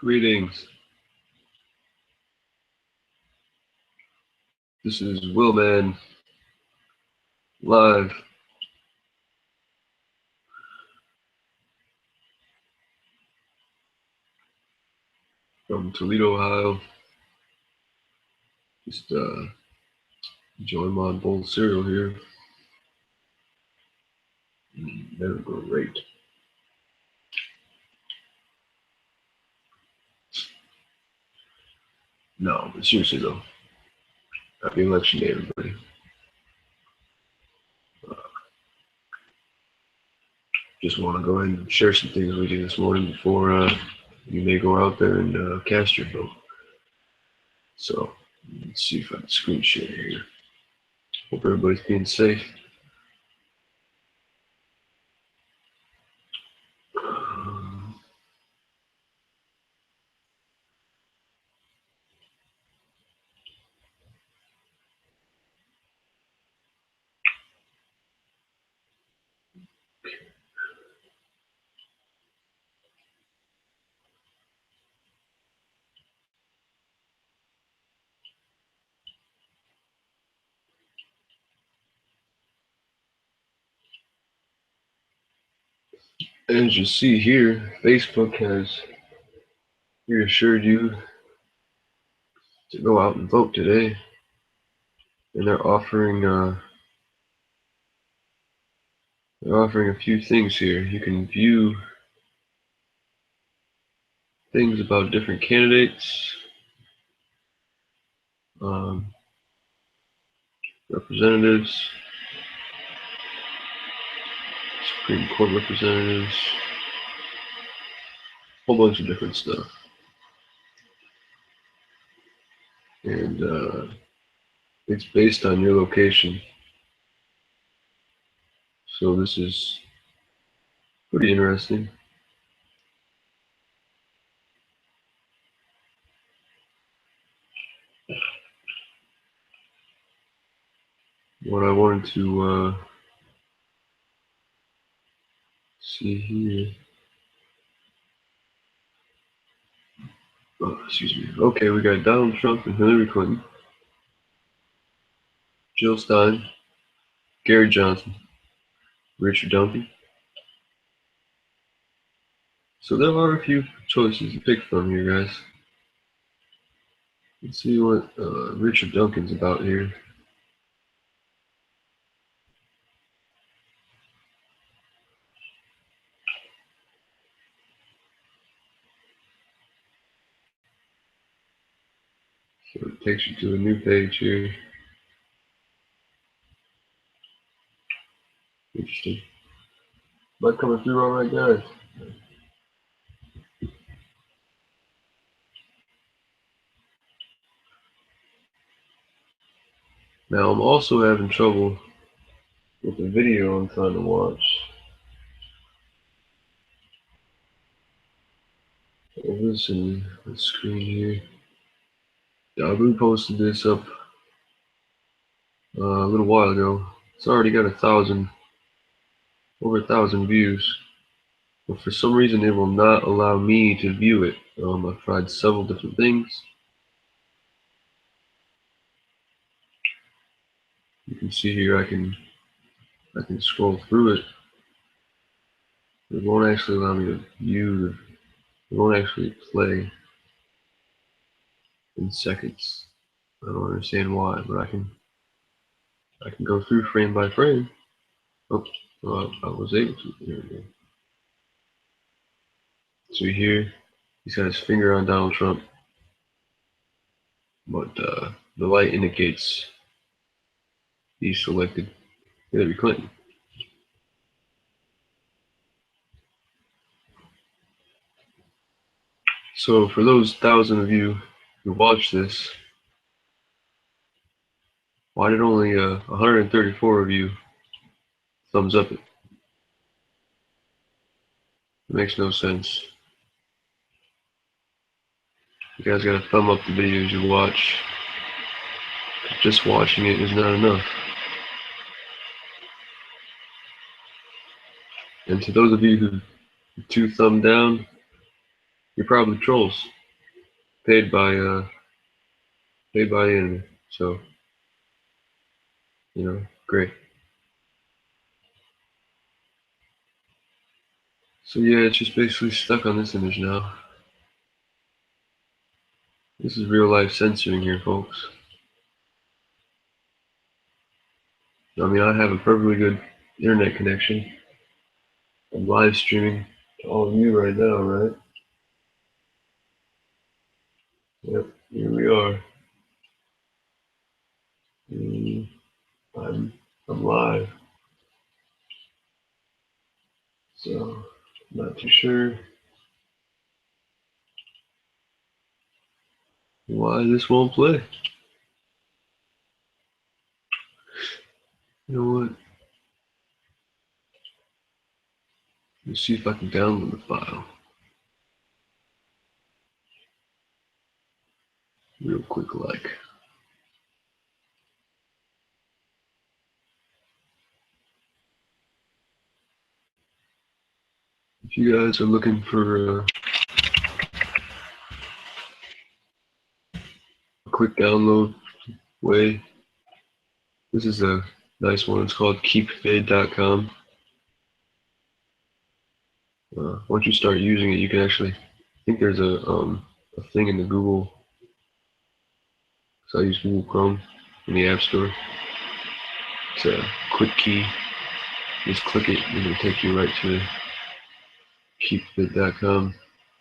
Greetings. This is Willman live from Toledo, Ohio. Just enjoying my bowl of cereal here. They're great. No, but seriously though, happy election day, everybody. Just want to go ahead and share some things with you this morning before you may go out there and cast your vote. So let's see if I can screen share here. Hope everybody's being safe. As you see here, Facebook has reassured you to go out and vote today, and they're offering a few things here. You can view things about different candidates, representatives, Supreme Court representatives, a whole bunch of different stuff. And it's based on your location. So this is pretty interesting. What I wanted to see here. Oh, excuse me. Okay, we got Donald Trump and Hillary Clinton, Jill Stein, Gary Johnson, Richard Duncan. So there are a few choices to pick from here, guys. Let's see what Richard Duncan's about here. So it takes you to a new page here. Interesting. Am I coming through all right, guys? Now I'm also having trouble with the video I'm trying to watch. Listen, the screen here. Yahoo posted this up a little while ago. It's already got over 1,000 views. But for some reason, it will not allow me to view it. I've tried several different things. You can see here I can scroll through it. It won't actually allow me to view. It won't actually play in seconds. I don't understand why, but I can go through frame by frame. Oh, I was able to. There we go. So here, he's got his finger on Donald Trump, but the light indicates he selected Hillary Clinton. So for those 1,000 of you who watch this, why did only 134 of you thumbs up it? It makes no sense. You guys gotta thumb up the videos you watch. Just watching it is not enough. And to those of you who two thumb down, You're probably trolls paid by the enemy. So, great. So yeah, it's just basically stuck on this image now. This is real life censoring here, folks. I mean, I have a perfectly good internet connection. I'm live streaming to all of you right now, right? Yep, here we are. Mm, I'm live. So, not too sure why this won't play. You know what? Let's see if I can download the file real quick like. If you guys are looking for a quick download way, this is a nice one. It's called keepvid.com. Once you start using it, you can actually, I think there's a thing in the Google, so I use Google Chrome in the App Store. It's a quick key. Just click it and it'll take you right to the keepvid.com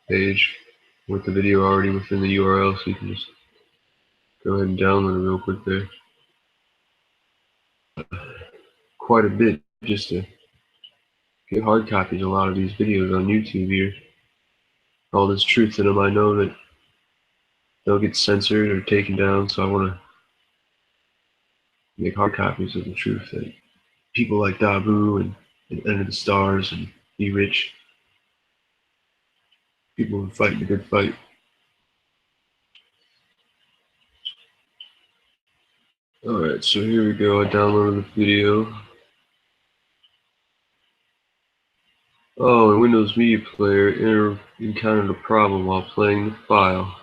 page with the video already within the URL, so you can just go ahead and download it real quick there. Quite a bit just to get hard copies of a lot of these videos on YouTube here. All this truth in them, I know that they'll get censored or taken down, so I want to make hard copies of the truth that people like Dabu and Enter the Stars and Be Rich, people who fight the good fight. Alright, so here we go. I downloaded the video. Oh, in Windows Media Player, encountered a problem while playing the file.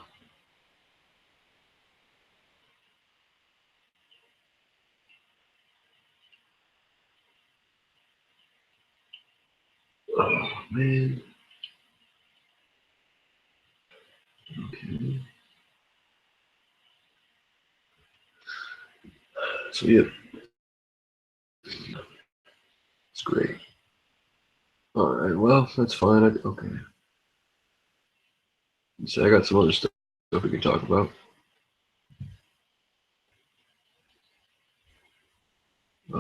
Oh, man. Okay. So, yeah, it's great. Alright, well, that's fine. Okay. So I got some other stuff we can talk about. I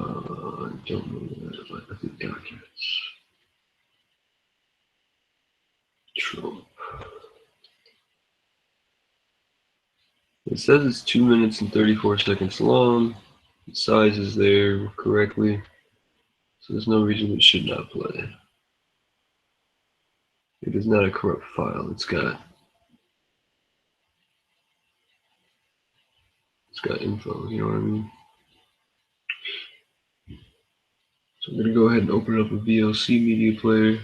don't know that. I think documents. Trump. It says it's 2 minutes and 34 seconds long. The size is there correctly. So there's no reason it should not play. It is not a corrupt file. It's got info, you know what I mean? So I'm gonna go ahead and open up a VLC media player.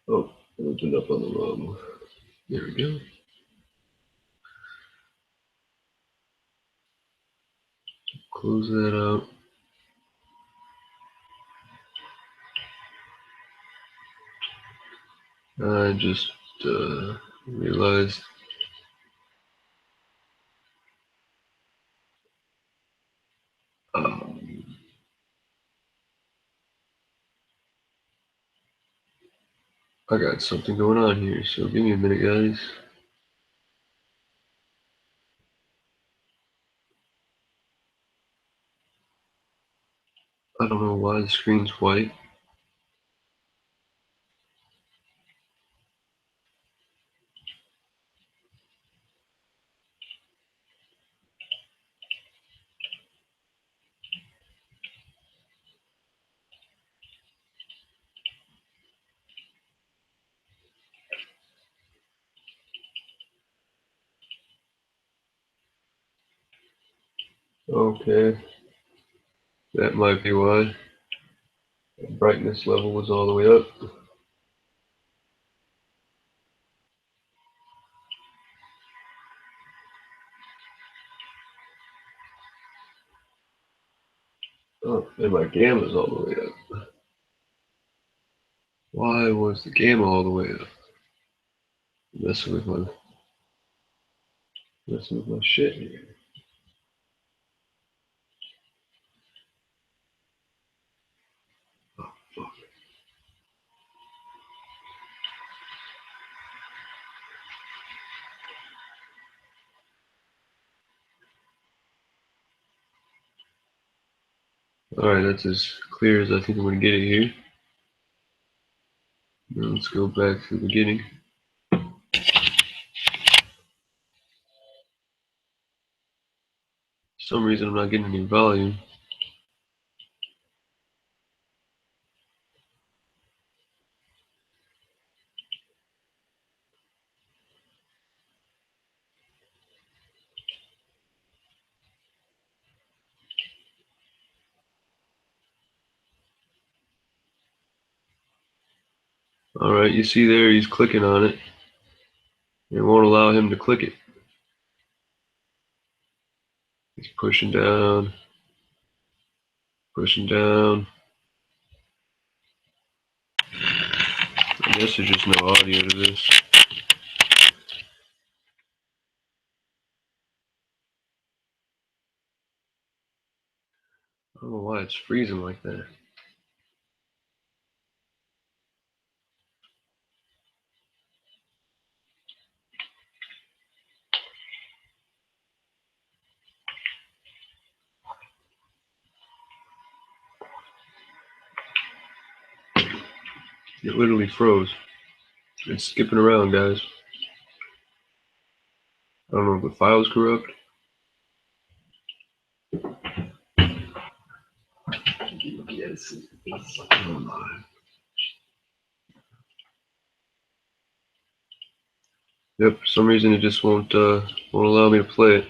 Oh, it opened up on the wrong. There we go. Close that out. I just realized um, I got something going on here, so give me a minute, guys. I don't know why the screen's white. Okay, that might be why. brightness level was all the way up. Oh, and my gamma's all the way up. Why was the gamma all the way up? Messing with my shit here. Oh fuck. Alright, that's as clear as I think I'm gonna get it here. Now let's go back to the beginning. For some reason I'm not getting any volume. Alright, you see there he's clicking on it. It won't allow him to click it. He's pushing down. Pushing down. I guess there's just no audio to this. I don't know why it's freezing like that. It literally froze. It's skipping around, guys. I don't know if the file's corrupt. Yes. Oh my. Yep, for some reason it just won't allow me to play it.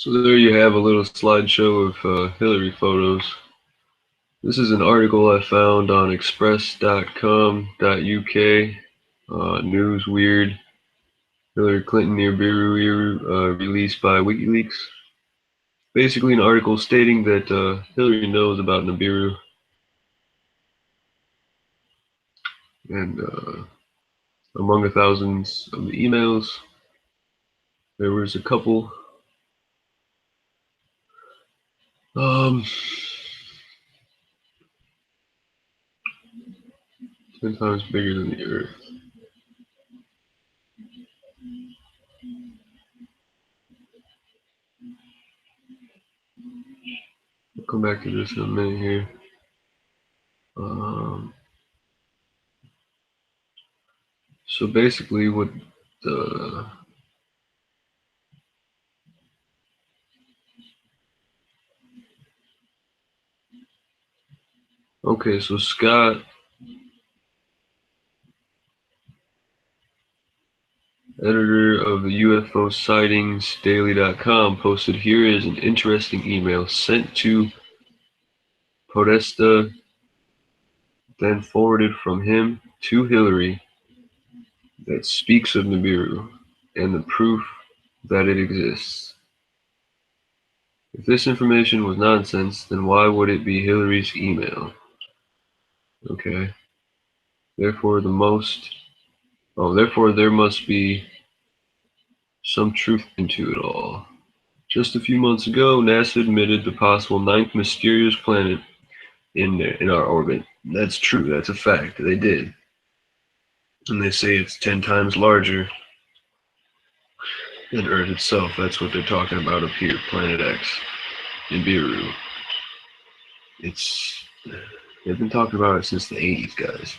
So there you have a little slideshow of Hillary photos. This is an article I found on express.com.uk. News weird. Hillary Clinton Nibiru released by WikiLeaks. Basically, an article stating that Hillary knows about Nibiru, and among the thousands of the emails, there was a couple 10 times bigger than the Earth. I'll come back to this in a minute here. So basically, what the okay, so Scott, editor of the UFO Sightings Daily.com, posted here is an interesting email sent to Podesta, then forwarded from him to Hillary, that speaks of Nibiru and the proof that it exists. If this information was nonsense, then why would it be Hillary's email? Okay. Therefore, there must be some truth into it all. Just a few months ago, NASA admitted the possible ninth mysterious planet in our orbit. That's true. That's a fact. They did. And they say it's 10 times larger than Earth itself. That's what they're talking about up here, Planet X, Nibiru. They've been talking about it since the 80s, guys.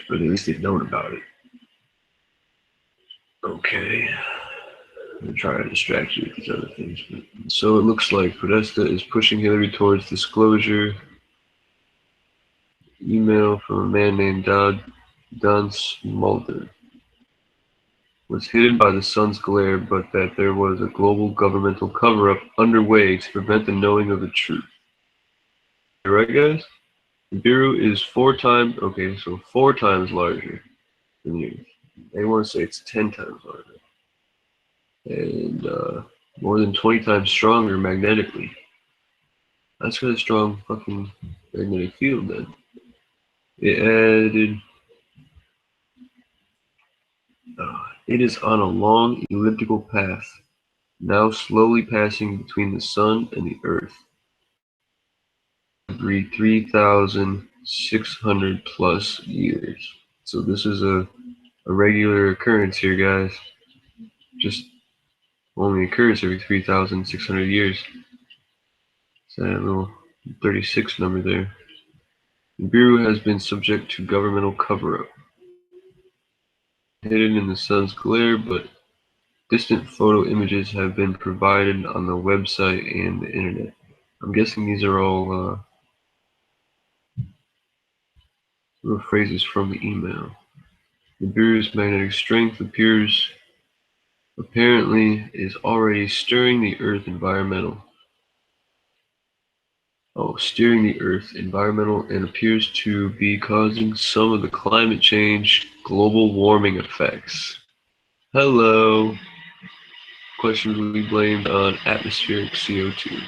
But at least they've known about it. Okay. I'm gonna try to distract you with these other things. So it looks like Podesta is pushing Hillary towards disclosure. Email from a man named Don Smulder was hidden by the sun's glare, but that there was a global governmental cover-up underway to prevent the knowing of the truth. You right, guys? Nibiru is 4 times larger than the Earth. They want to say it's 10 times larger. And more than 20 times stronger magnetically. That's got a strong fucking magnetic field then. It added, it is on a long elliptical path, now slowly passing between the sun and the Earth. Every 3,600 plus years. So this is a regular occurrence here, guys. Just only occurs every 3,600 years. So that little 36 number there. Nibiru has been subject to governmental cover-up. Hidden in the sun's glare, but distant photo images have been provided on the website and the internet. I'm guessing these are all little phrases from the email. Nibiru's magnetic strength apparently is already steering the Earth environmental and appears to be causing some of the climate change global warming effects. Hello. Questionably blamed on atmospheric CO2.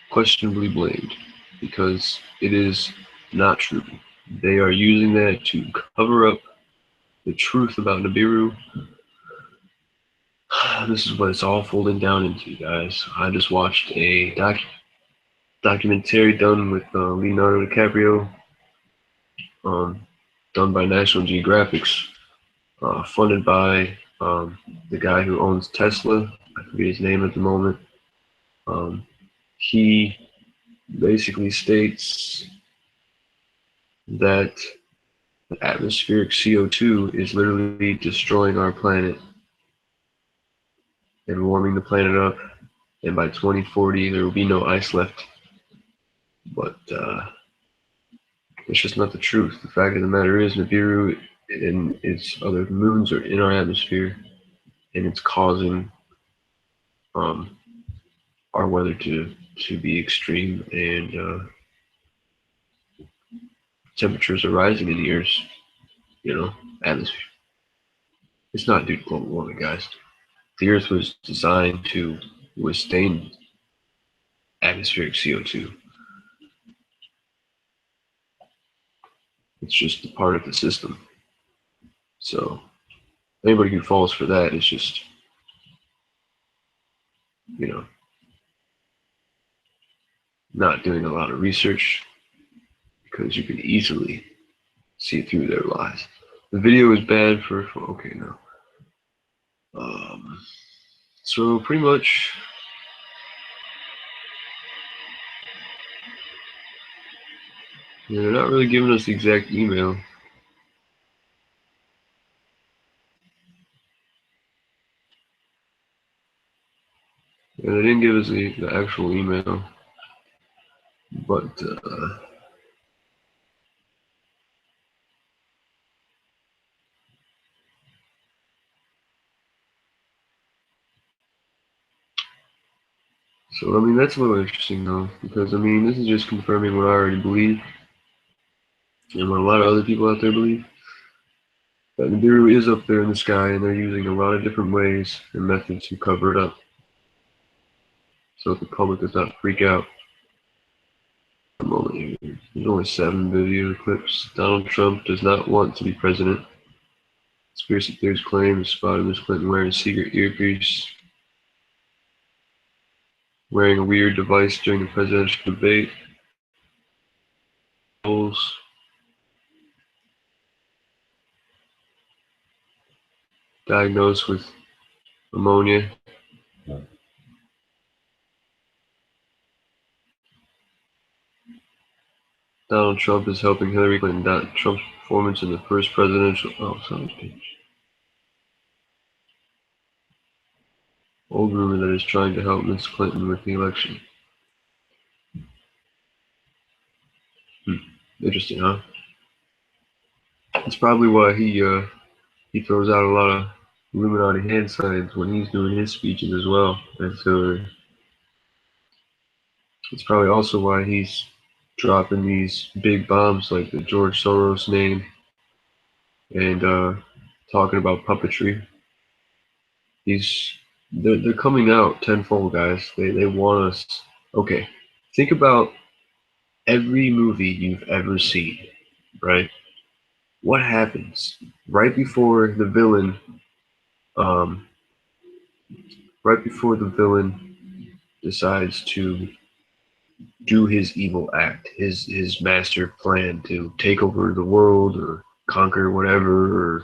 Questionably blamed because it is not true. They are using that to cover up the truth about Nibiru. This is what it's all folding down into, guys. I just watched a documentary done with Leonardo DiCaprio, done by National Geographic, funded by the guy who owns Tesla. I forget his name at the moment. He basically states that the atmospheric CO2 is literally destroying our planet and warming the planet up, and by 2040 there will be no ice left. But it's just not the truth. The fact of the matter is Nibiru and its other moons are in our atmosphere. and it's causing our weather to be extreme, and temperatures are rising in the Earth's, atmosphere. It's not due to global warming, guys. The Earth was designed to withstand atmospheric CO2. It's just a part of the system. So anybody who falls for that is just, not doing a lot of research, because you can easily see through their lies. The video is bad for okay now. So pretty much, they're not really giving us the exact email. Yeah, they didn't give us the actual email, but so I mean, that's a little interesting though, because I mean, this is just confirming what I already believe, and what a lot of other people out there believe. That Nibiru is up there in the sky, and they're using a lot of different ways and methods to cover it up, so that the public does not freak out. There's only 7 video clips. Donald Trump does not want to be president. Conspiracy theories claim to spotted Miss Clinton wearing a secret earpiece, wearing a weird device during the presidential debate. Diagnosed with pneumonia. Donald Trump is helping Hillary Clinton. Trump's performance in the first presidential. Oh, sorry. Old rumor that is trying to help Miss Clinton with the election. Interesting, huh? That's probably why he throws out a lot of Illuminati hand signs when he's doing his speeches as well. And so it's probably also why he's dropping these big bombs like the George Soros name, and talking about puppetry. They're coming out tenfold, guys. They want us. Okay, think about every movie you've ever seen, right? What happens right before the villain? Um, right before the villain decides to do his evil act, his master plan to take over the world or conquer whatever, or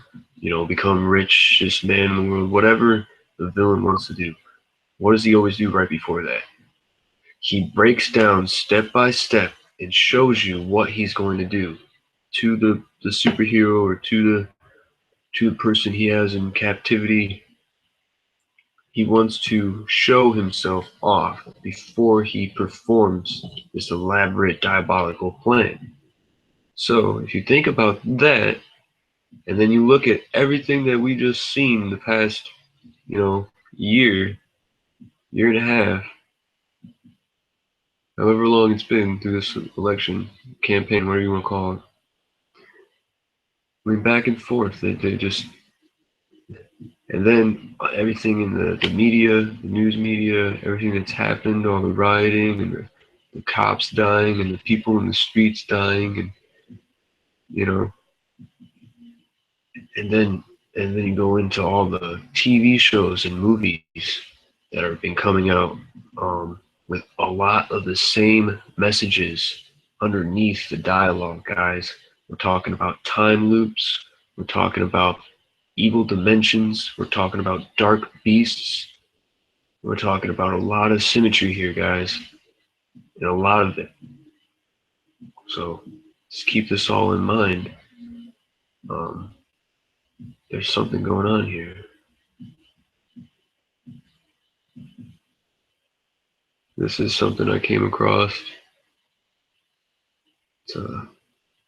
become richest man in the world, whatever the villain wants to do. What does he always do right before that? He breaks down step by step and shows you what he's going to do to the superhero, or to the person he has in captivity. He wants to show himself off before he performs this elaborate diabolical plan. So if you think about that, and then you look at everything that we just seen the past, year and a half, however long it's been through this election campaign, whatever you want to call it. I mean, back and forth, they just, and then everything in the media, the news media, everything that's happened, all the rioting and the cops dying and the people in the streets dying, and you know, and then you go into all the TV shows and movies that have been coming out, with a lot of the same messages underneath the dialogue, guys. We're talking about time loops. We're talking about evil dimensions. We're talking about dark beasts. We're talking about a lot of symmetry here, guys, and a lot of it. So just keep this all in mind. There's something going on here. This is something I came across. It's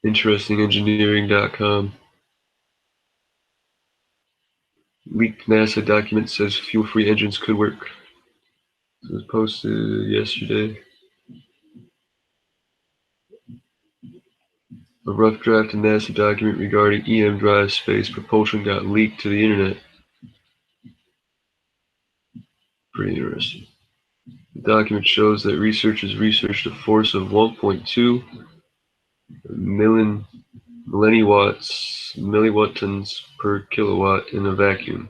interestingengineering.com. leaked NASA document says fuel-free engines could work. This was posted yesterday. A rough draft of NASA document regarding EM drive space propulsion got leaked to the internet. Pretty interesting. The document shows that researchers researched a force of 1.2 milliwattons per kilowatt in a vacuum.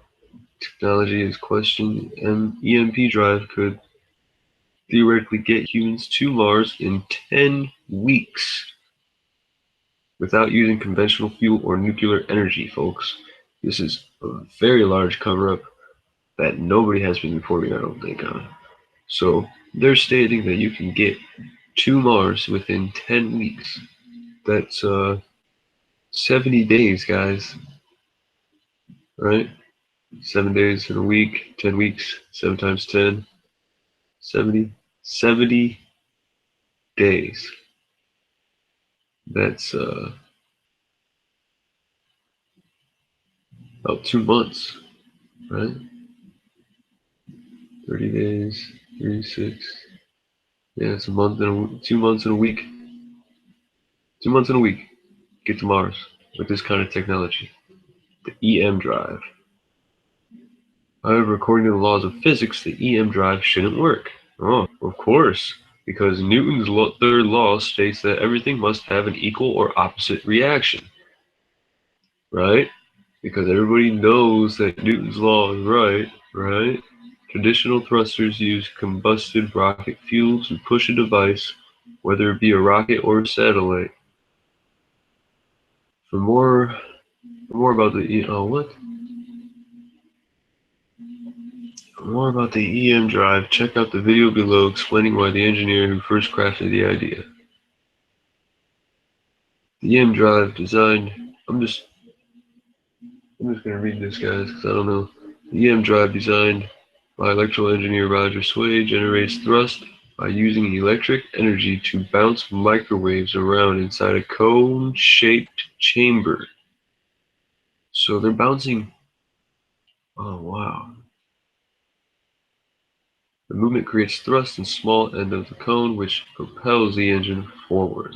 Technology is questioned. EMP drive could theoretically get humans to Mars in 10 weeks without using conventional fuel or nuclear energy, folks. This is a very large cover-up that nobody has been reporting, I don't think, on. So they're stating that you can get to Mars within 10 weeks. That's 70 days, guys. Right? 7 days in a week, 10 weeks, 7 times 10, 70. 70 days. That's about 2 months, right? 30 days, 36. Yeah, it's a month and 2 months and a week. 2 months and a week. Get to Mars with this kind of technology. The EM drive. However, according to the laws of physics, the EM drive shouldn't work. Oh, of course, because Newton's third law states that everything must have an equal or opposite reaction. Right? Because everybody knows that Newton's law is right, right? Traditional thrusters use combusted rocket fuel to push a device, whether it be a rocket or a satellite. For more about the more about the EM drive, check out the video below explaining why the engineer who first crafted the idea. The EM drive designed. I'm just gonna read this, guys, because I don't know. The EM drive designed by electrical engineer Roger Sway generates thrust by using electric energy to bounce microwaves around inside a cone-shaped chamber. So they're bouncing. Oh wow. The movement creates thrust in the small end of the cone, which propels the engine forward.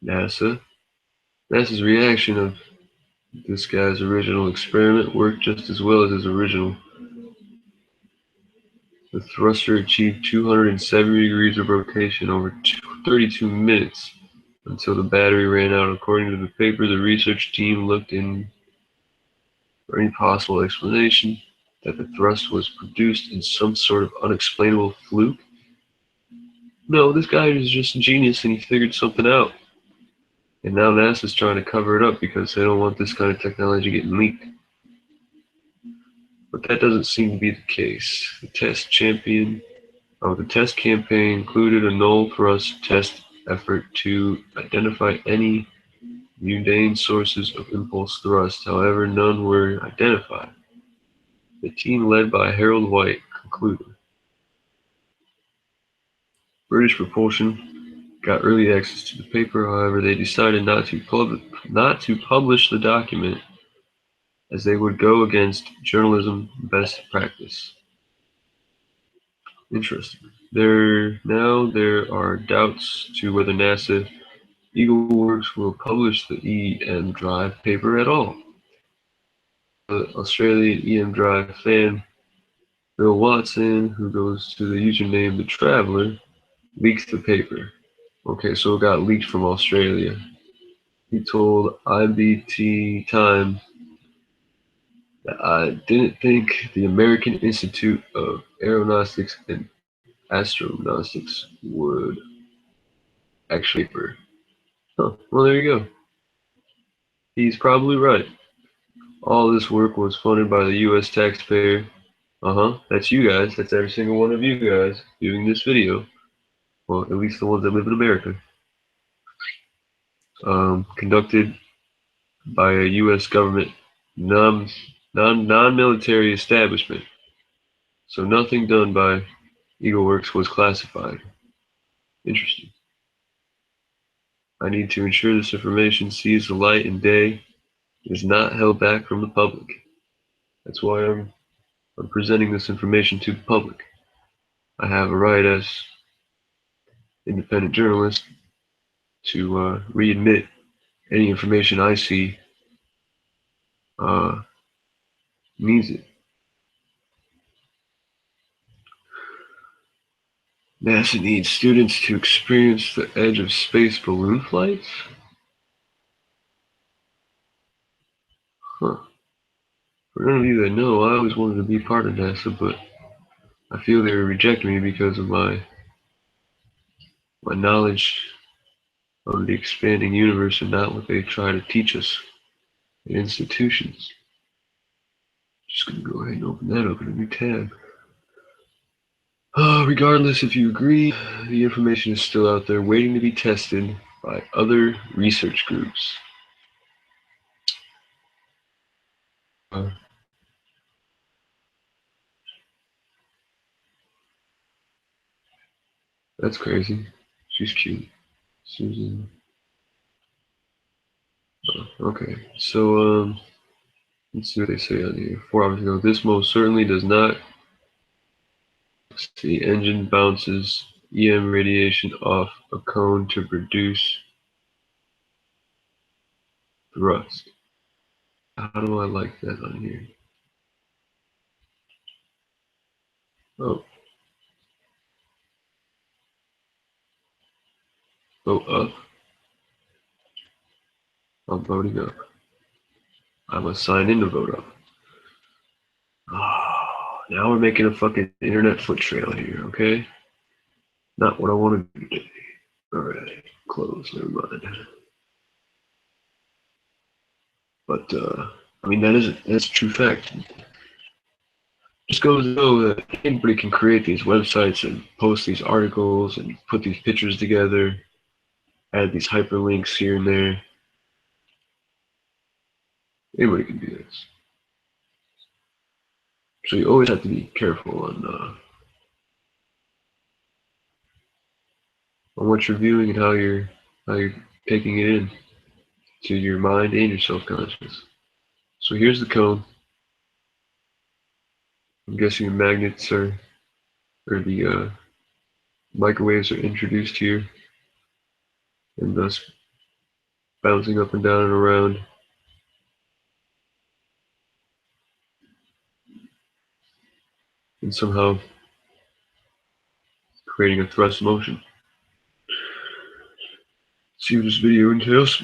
NASA's reaction of this guy's original experiment worked just as well as his original. The thruster achieved 270 degrees of rotation over 32 minutes until the battery ran out. According to the paper, the research team looked in for any possible explanation that the thrust was produced in some sort of unexplainable fluke. No, this guy is just a genius and he figured something out. And now NASA's trying to cover it up because they don't want this kind of technology getting leaked. But that doesn't seem to be the case. The test campaign included a null thrust test effort to identify any mundane sources of impulse thrust. However, none were identified. The team led by Harold White concluded. British Propulsion got early access to the paper. However, they decided not to publish the document as they would go against journalism best practice. Interesting. There are doubts to whether NASA EagleWorks will publish the EM Drive paper at all. The Australian EM Drive fan Bill Watson, who goes to the username The Traveler, leaked the paper. Okay, so it got leaked from Australia. He told IBT Time that I didn't think the American Institute of Aeronautics and Astronautics would actually paper. Huh, well, there you go. He's probably right. All this work was funded by the U.S. taxpayer. That's you guys. That's every single one of you guys viewing this video. Well, at least the ones that live in America. Conducted by a U.S. government non-military establishment. So nothing done by EagleWorks was classified. Interesting. I need to ensure this information sees the light and day. It is not held back from the public. That's why I'm presenting this information to the public. I have a right as independent journalist to readmit any information I see uh, needs it. NASA needs students to experience the edge of space balloon flights? Huh. For none of you that know, I always wanted to be part of NASA, but I feel they reject me because of my knowledge of the expanding universe and not what they try to teach us in institutions. Just gonna go ahead and open a new tab. Regardless if you agree, the information is still out there waiting to be tested by other research groups. Uh, that's crazy. She's cute. Susan. Okay, so let's see what they say on here. 4 hours ago, this most certainly does not see engine bounces EM radiation off a cone to produce thrust. How do I like that on here? Oh, vote up. I'm voting up. I must sign in to vote up. Oh, now we're making a fucking internet foot trail here, okay? Not what I want to do today. Alright, close, never mind. But, I mean, that's a true fact. Just goes to know that anybody can create these websites and post these articles and put these pictures together, add these hyperlinks here and there. Anybody can do this. So you always have to be careful on what you're viewing and how you're taking it in to your mind and your self-conscious. So here's the cone. I'm guessing the magnets or the microwaves are introduced here and thus bouncing up and down and around. And somehow creating a thrust motion. See what this video entails.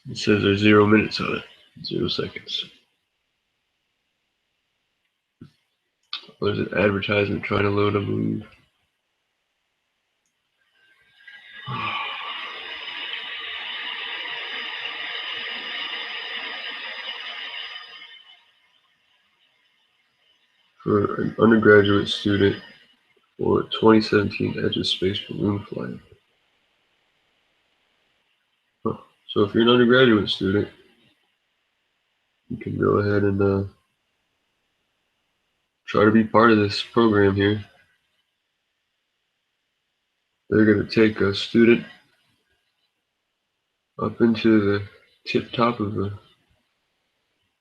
It says there's 0 minutes on it, 0 seconds. There's an advertisement trying to load, I believe. For an undergraduate student for 2017 Edge of Space balloon flight. Huh. So if you're an undergraduate student, you can go ahead and try to be part of this program here. They're going to take a student up into the tip top of the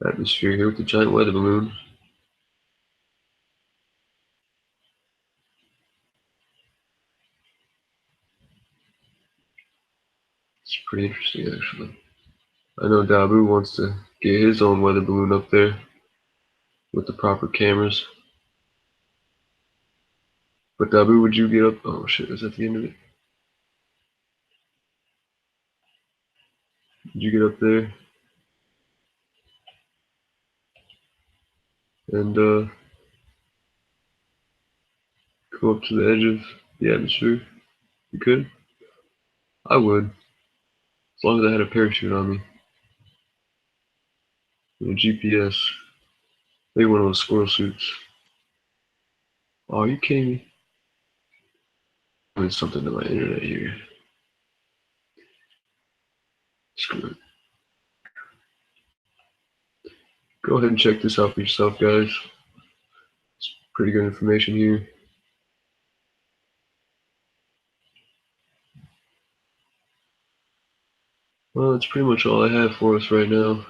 atmosphere here with the giant weather balloon. It's pretty interesting, actually. I know Dabu wants to get his own weather balloon up there with the proper cameras. But Dabu, would you get up? Oh shit, is that the end of it? Would you get up there and go up to the edge of the atmosphere? You could? I would, as long as I had a parachute on me and a GPS. Maybe one of those squirrel suits. Oh, are you kidding me? Doing something to my internet here. Screw it. Go ahead and check this out for yourself, guys. It's pretty good information here. Well, that's pretty much all I have for us right now.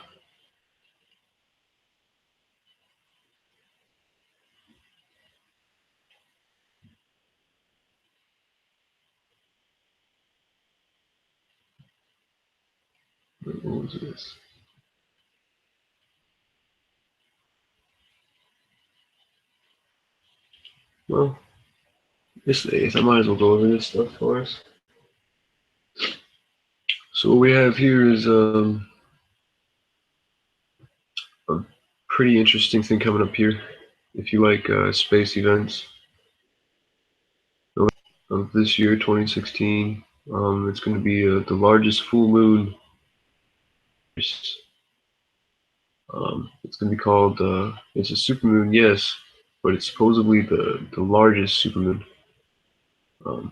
What was this? Well, it's the 8th. I might as well go over this stuff for us. So what we have here is a pretty interesting thing coming up here. If you like space events of this year, 2016, it's going to be the largest full moon. It's going to be called, it's a supermoon, yes, but it's supposedly the largest supermoon.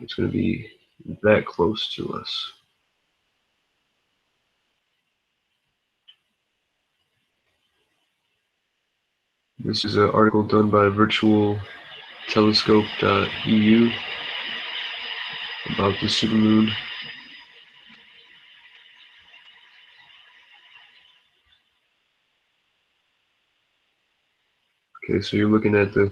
It's going to be that close to us. This is an article done by virtualtelescope.eu about the supermoon. Okay, so you're looking at the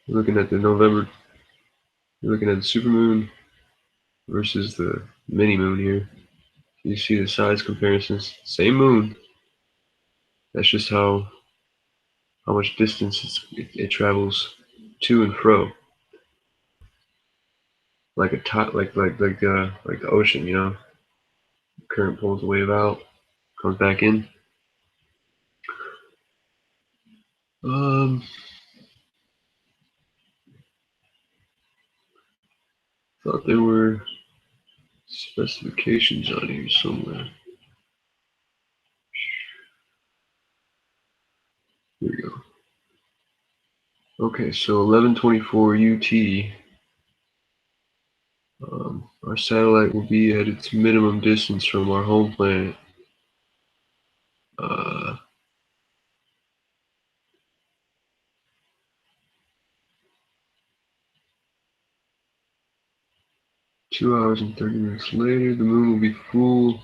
November. You're looking at the supermoon versus the mini moon here. You see the size comparisons. Same moon. That's just how much distance it travels to and fro, like a like the ocean. You know, current pulls the wave out, comes back in. Um, thought there were specifications on here somewhere. Here we go. Okay, so 1124 UT. Our satellite will be at its minimum distance from our home planet. 2 hours and 30 minutes later, the moon will be full.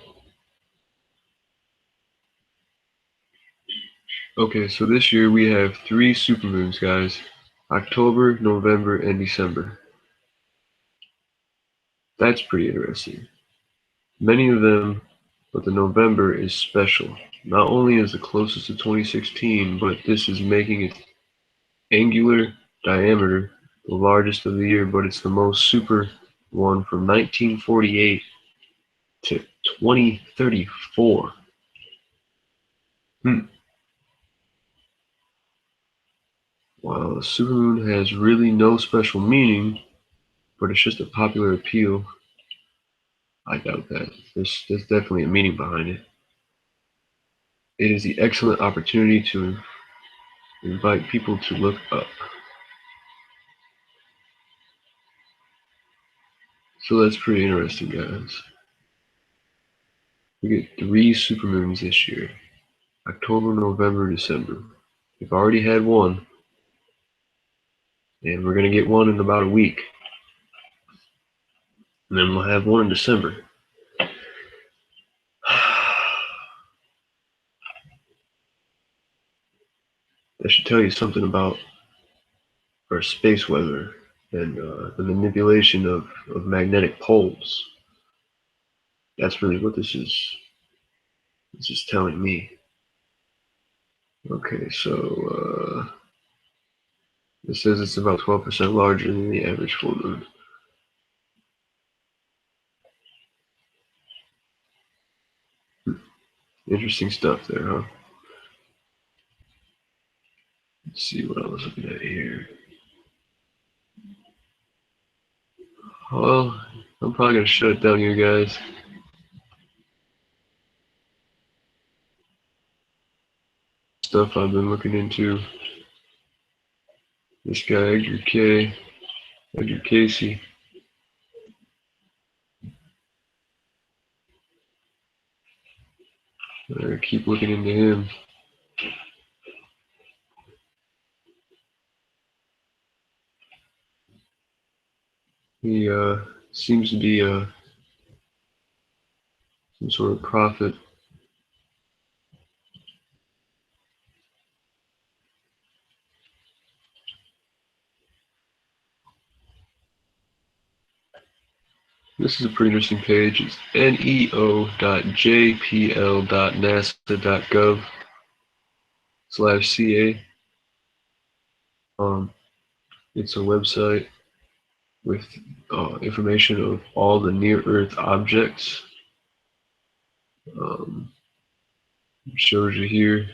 Okay, so this year we have 3 supermoons, guys. October, November, and December. That's pretty interesting. Many of them, but the November is special. Not only is the closest to 2016, but this is making its angular diameter the largest of the year, but it's the most super one from 1948 to 2034. While the supermoon has really no special meaning, but it's just a popular appeal, I doubt that. There's definitely a meaning behind it. It is the excellent opportunity to invite people to look up. So that's pretty interesting, guys. We get 3 supermoons this year. October, November, December. We've already had one, and we're going to get one in about a week. And then we'll have one in December. That should tell you something about our space weather and the manipulation of magnetic poles. That's really what this is telling me. Okay, so it says it's about 12% larger than the average full moon. Interesting stuff there, huh? Let's see what I was looking at here. Well, I'm probably gonna shut it down here, guys. Stuff I've been looking into. This guy, Edgar Casey. I keep looking into him. He seems to be some sort of prophet. This is a pretty interesting page. It's neo.jpl.nasa.gov/ca. It's a website with information of all the near-Earth objects. Shows you here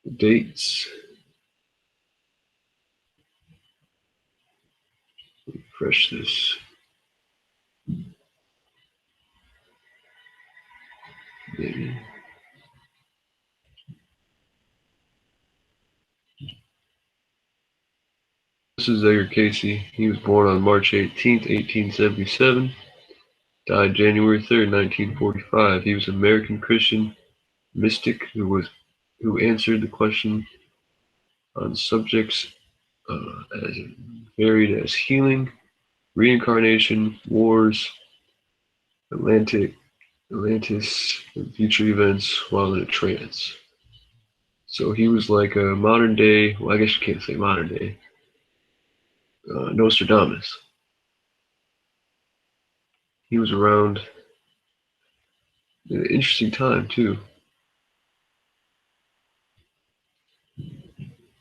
the dates. Refresh this. Maybe. This is Edgar Cayce. He was born on March 18th, 1877. Died January 3rd, 1945. He was an American Christian mystic who answered the question on subjects as varied as healing, reincarnation, wars, Atlantis, and future events while in a trance. So he was like a modern day, well, I guess you can't say modern day, Nostradamus. He was around in an interesting time too,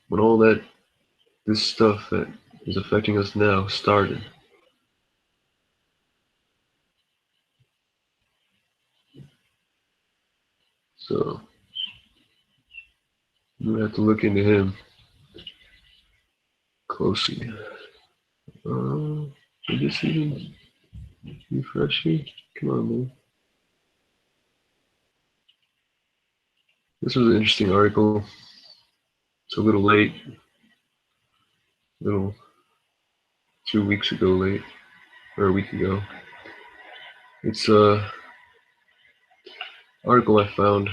when all this stuff that is affecting us now started. So we have to look into him closely. Did this even refresh here? Come on, man. This was an interesting article. It's a little late, little 2 weeks ago late, or a week ago. It's a article I found.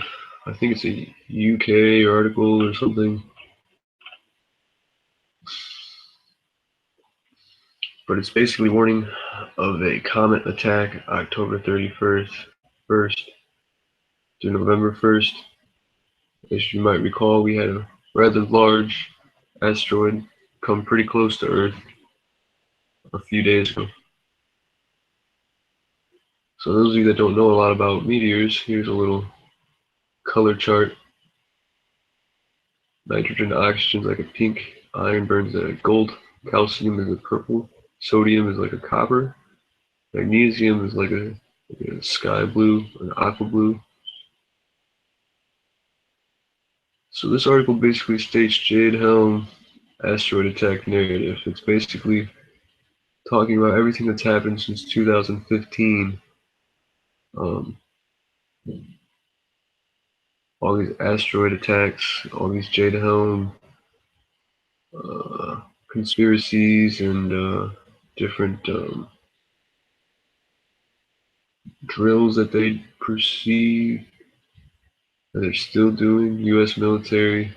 I think it's a UK article or something. But it's basically warning of a comet attack October 31st through November 1st. As you might recall, we had a rather large asteroid come pretty close to Earth a few days ago. So those of you that don't know a lot about meteors, here's a little color chart. Nitrogen, oxygen is like a pink, iron burns a gold, calcium is a purple, sodium is like a copper, magnesium is like a sky blue, an aqua blue. So this article basically states Jade Helm asteroid attack narrative. It's basically talking about everything that's happened since 2015. All these asteroid attacks, all these Jade Helm conspiracies, and different drills that they perceive that they're still doing. U.S. military.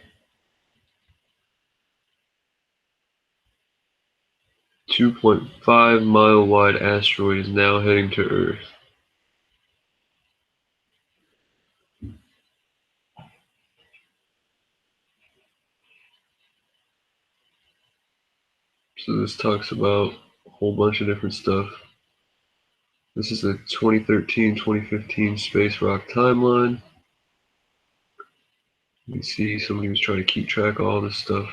2.5-mile wide asteroid is now heading to Earth. So this talks about a whole bunch of different stuff. This is the 2013-2015 space rock timeline. You can see somebody was trying to keep track of all this stuff.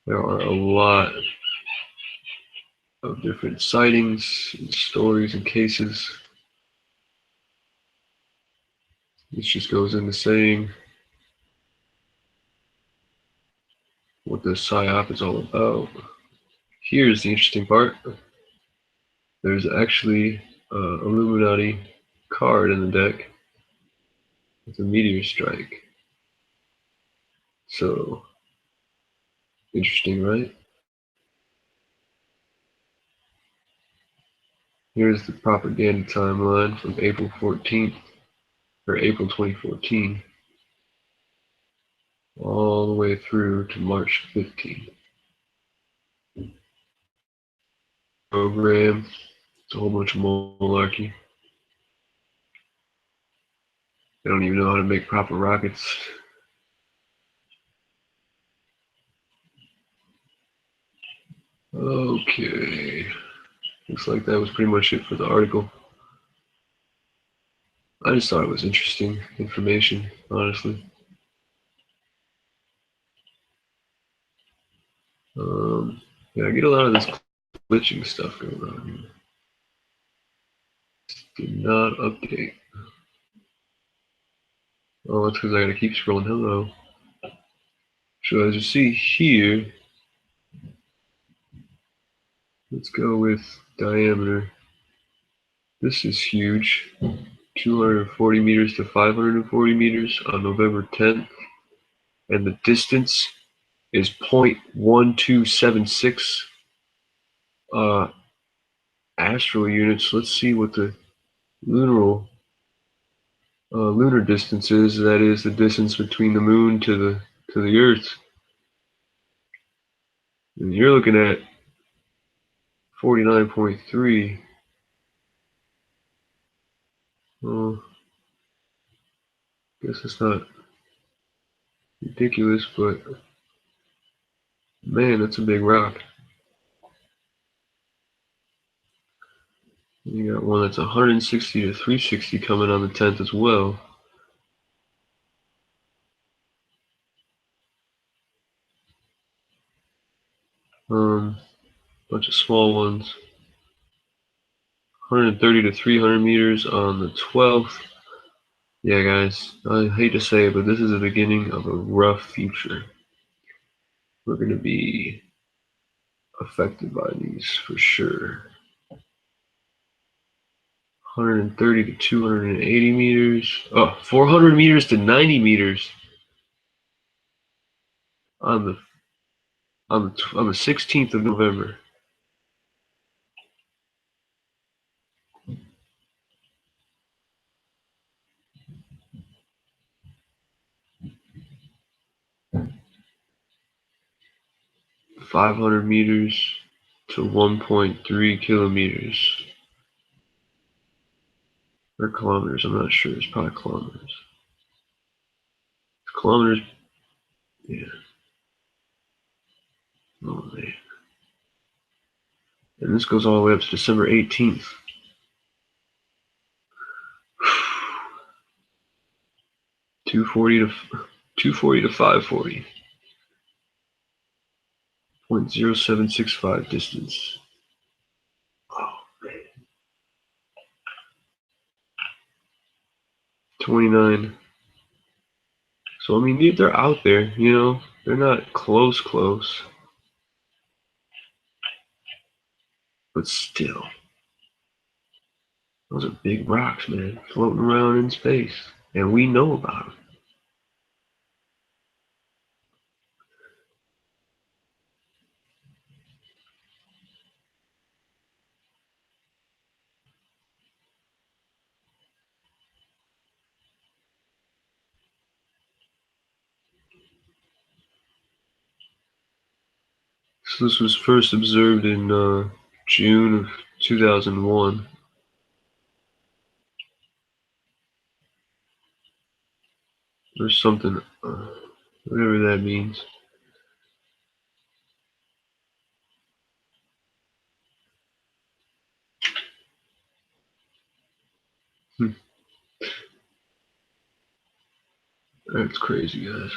There are a lot of different sightings and stories and cases. This just goes into saying what the PSYOP is all about. Here's the interesting part. There's actually an Illuminati card in the deck. It's a meteor strike. So, interesting, right? Here's the propaganda timeline from April 14th, or April 2014, all the way through to March 15th. program. It's a whole bunch of malarkey. They don't even know how to make proper rockets. Okay. Looks like that was pretty much it for the article. I just thought it was interesting information, honestly. Yeah, I get a lot of this glitching stuff going on here. Did not update. Oh, that's because I gotta keep scrolling. Hello. So as you see here, let's go with diameter. This is huge. 240 meters to 540 meters on November 10th. And the distance is 0.1276 astral units. Let's see what the lunar distance is. That is the distance between the moon to the Earth. And you're looking at 49.3. Well, guess it's not ridiculous, but man, that's a big rock. You got one that's 160 to 360 coming on the 10th as well. Bunch of small ones. 130 to 300 meters on the 12th. Yeah, guys, I hate to say it, but this is the beginning of a rough future. We're going to be affected by these for sure. 130 to 280 meters. Oh, 400 meters to 90 meters on the 16th of November. .500 meters to 1.3 kilometers. Or kilometers, I'm not sure. It's probably kilometers. Kilometers, yeah. Oh man. And this goes all the way up to December 18th. Two forty to 540. 0.0765 distance. Oh man. 29. So I mean they're out there, you know. They're not close, but still. Those are big rocks, man, floating around in space. And we know about them. So this was first observed in June of 2001. Or something, whatever that means. That's crazy, guys.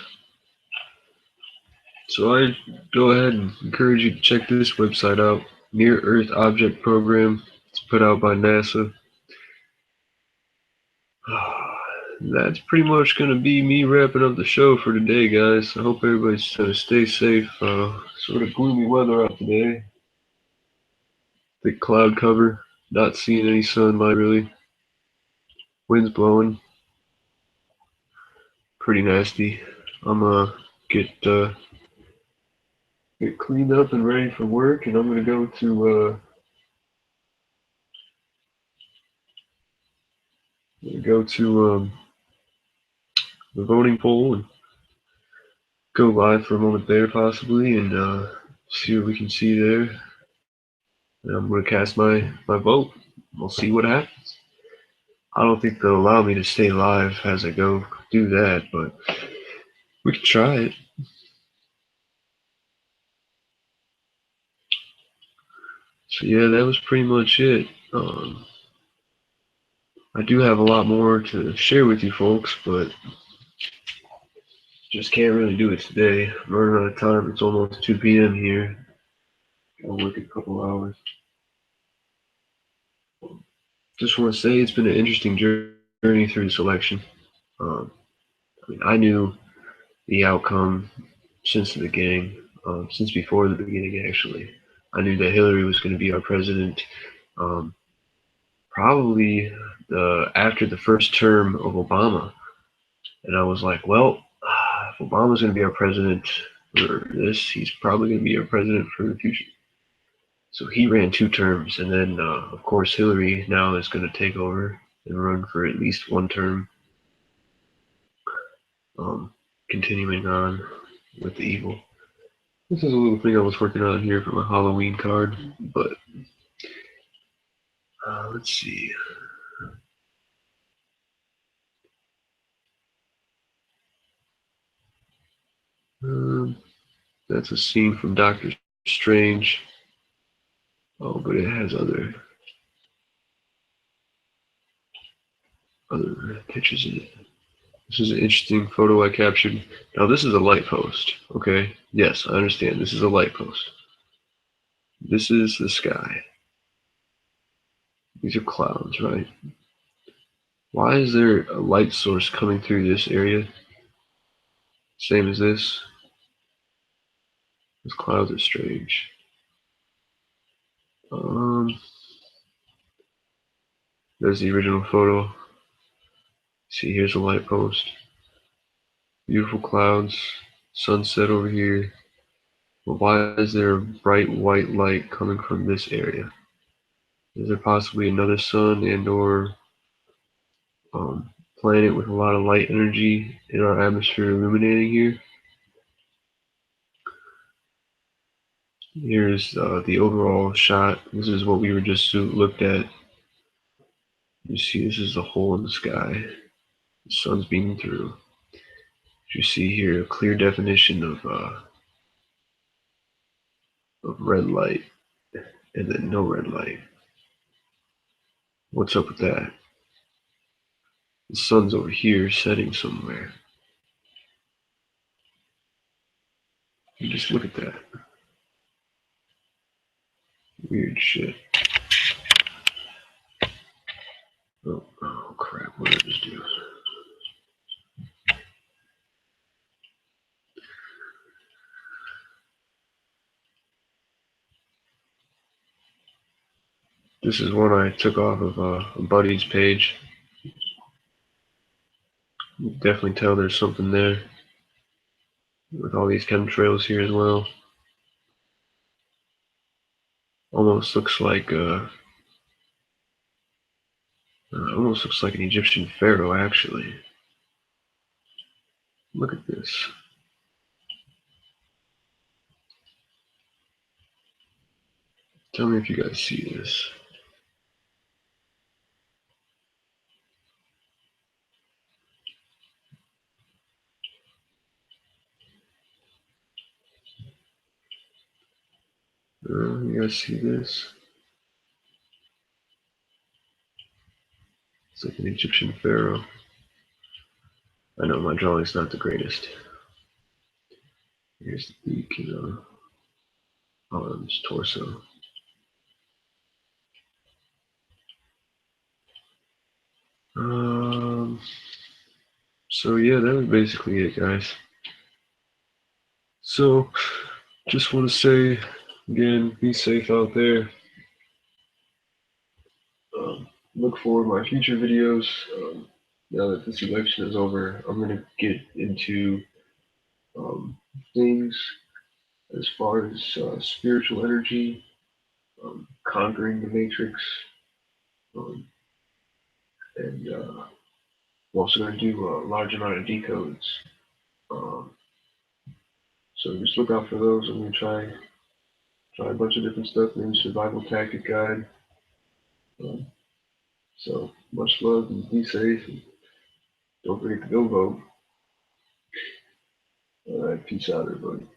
So I go ahead and encourage you to check this website out, Near Earth Object Program. It's put out by NASA. That's pretty much going to be me wrapping up the show for today, guys. I hope everybody's going to stay safe. Sort of gloomy weather out today. Thick cloud cover. Not seeing any sunlight really. Wind's blowing. Pretty nasty. I'm gonna get cleaned up and ready for work, and I'm gonna go to the voting poll and go live for a moment there possibly, and see what we can see there. And I'm going to cast my vote. We'll see what happens. I don't think they'll allow me to stay live as I go do that, but we can try it. So yeah, that was pretty much it. I do have a lot more to share with you folks, but just can't really do it today. I'm running out of time. It's almost 2 p.m. here. I'll work a couple hours. Just want to say it's been an interesting journey through the election. Um, I mean, I knew the outcome since the beginning, since before the beginning, actually. I knew that Hillary was going to be our president. Um, Probably after the first term of Obama, and I was like, well, if Obama's going to be our president for this, he's probably going to be our president for the future. So he ran 2 terms, and then of course Hillary now is going to take over and run for at least 1 term, continuing on with the evil. This is a little thing I was working on here for my Halloween card, but let's see. Um, that's a scene from Doctor Strange. Oh, but it has other pictures in it. This is an interesting photo I captured. Now this is a light post, okay? Yes, I understand. This is a light post. This is the sky. These are clouds, right? Why is there a light source coming through this area? Same as this. Those clouds are strange. There's the original photo. See, here's a light post. Beautiful clouds. Sunset over here. But why is there a bright white light coming from this area? Is there possibly another sun and or planet with a lot of light energy in our atmosphere illuminating here? Here's the overall shot. This is what we were just looked at. You see, this is the hole in the sky. The sun's beaming through. You see here a clear definition of red light and then no red light. What's up with that? The sun's over here setting somewhere. You just look at that. Weird shit. Oh crap, what did I just do? This is one I took off of a buddy's page. You can definitely tell there's something there with all these chemtrails here as well. Almost looks like almost looks like an Egyptian pharaoh, actually. Look at this. Tell me if you guys see this. You guys see this? It's like an Egyptian pharaoh. I know my drawing's not the greatest. Here's the beak, arms, torso. So yeah, that was basically it, guys. So, just want to say again, be safe out there. Look for my future videos. Now that this election is over, I'm gonna get into things as far as spiritual energy, conquering the matrix, um, and I'm also going to do a large amount of decodes. Um, so just look out for those. I'm going to try try a bunch of different stuff, maybe survival tactic guide. Um, so much love and be safe. And don't forget to go vote. All right, peace out, everybody.